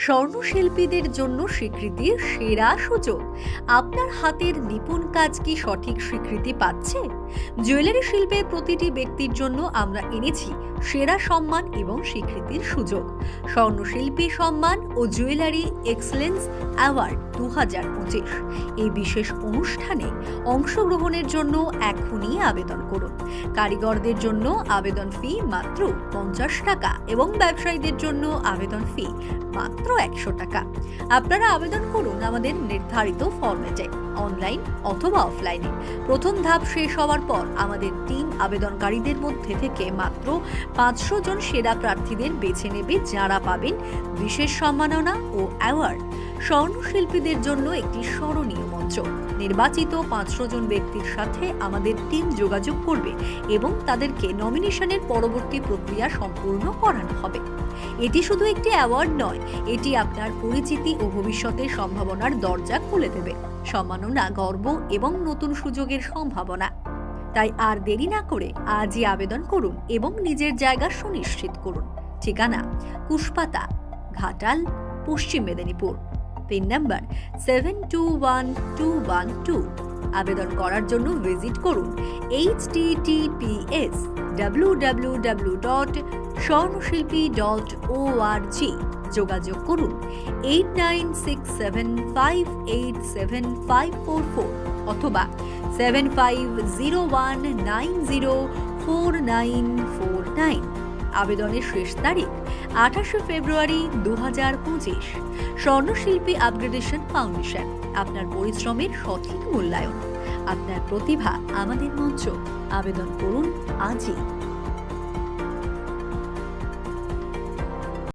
স্বর্ণশিল্পীদের জন্য স্বীকৃতির সেরা সুযোগ। আপনার হাতের নিপুণ কাজ কি সঠিক স্বীকৃতি পাচ্ছে? জুয়েলারি শিল্পের প্রতিটি ব্যক্তির জন্য আমরা এনেছি সেরা সম্মান এবং স্বীকৃতির সুযোগ। স্বর্ণশিল্পী সম্মান ও জুয়েলারি এক্সেলেন্স অ্যাওয়ার্ড 2025। এই বিশেষ অনুষ্ঠানে অংশগ্রহণের জন্য এখনই আবেদন করুন। কারিগরদের জন্য আবেদন ফি মাত্র 50 টাকা এবং ব্যবসায়ীদের জন্য আবেদন ফি মাত্র 100 টাকা। আপনারা আবেদন করুন আমাদের নির্ধারিত ফরম্যাটে, অনলাইন অথবা অফলাইনে। প্রথম ধাপ শেষ হওয়ার পর আমাদের টিম আবেদনকারীদের মধ্যে থেকে মাত্র 500 জন সেরা প্রার্থীদের বেছে নেবে, যারা পাবেন বিশেষ সম্মাননা ও অ্যাওয়ার্ড। স্বর্ণশিল্পীদের জন্য একটি স্মরণীয় মঞ্চ। নির্বাচিত 500 জন ব্যক্তির সাথে আমাদের টিম যোগাযোগ করবে এবং তাদেরকে নমিনেশনের পরবর্তী প্রক্রিয়া সম্পূর্ণ করানো হবে। এটি শুধু একটি অ্যাওয়ার্ড নয়, এটি আপনার পরিচিতি ও ভবিষ্যতের সম্ভাবনার দরজা খুলে দেবে। সম্মাননা, গর্ব এবং নতুন সুযোগের সম্ভাবনা। তাই আর দেরি না করে আজই আবেদন করুন এবং নিজের জায়গা সুনিশ্চিত করুন। ঠিকানা: কুশপাতা, ঘাটাল, পশ্চিম মেদিনীপুর। Pin number 721212। আবেদন করার জন্য ভিজিট করুন https://www.swarnoshilpi.org। যোগাযোগ করুন 8967587544 অথবা 7501904949। আবেদনের শেষ তারিখ 28 ফেব্রুয়ারি 2025। স্বর্ণশিল্পী আপগ্রেডেশন ফাউন্ডেশন, আপনার পরিশ্রমের সঠিক মূল্যায়ন। আপনার প্রতিভা আমাদের মঞ্চ। আবেদন করুন আজই।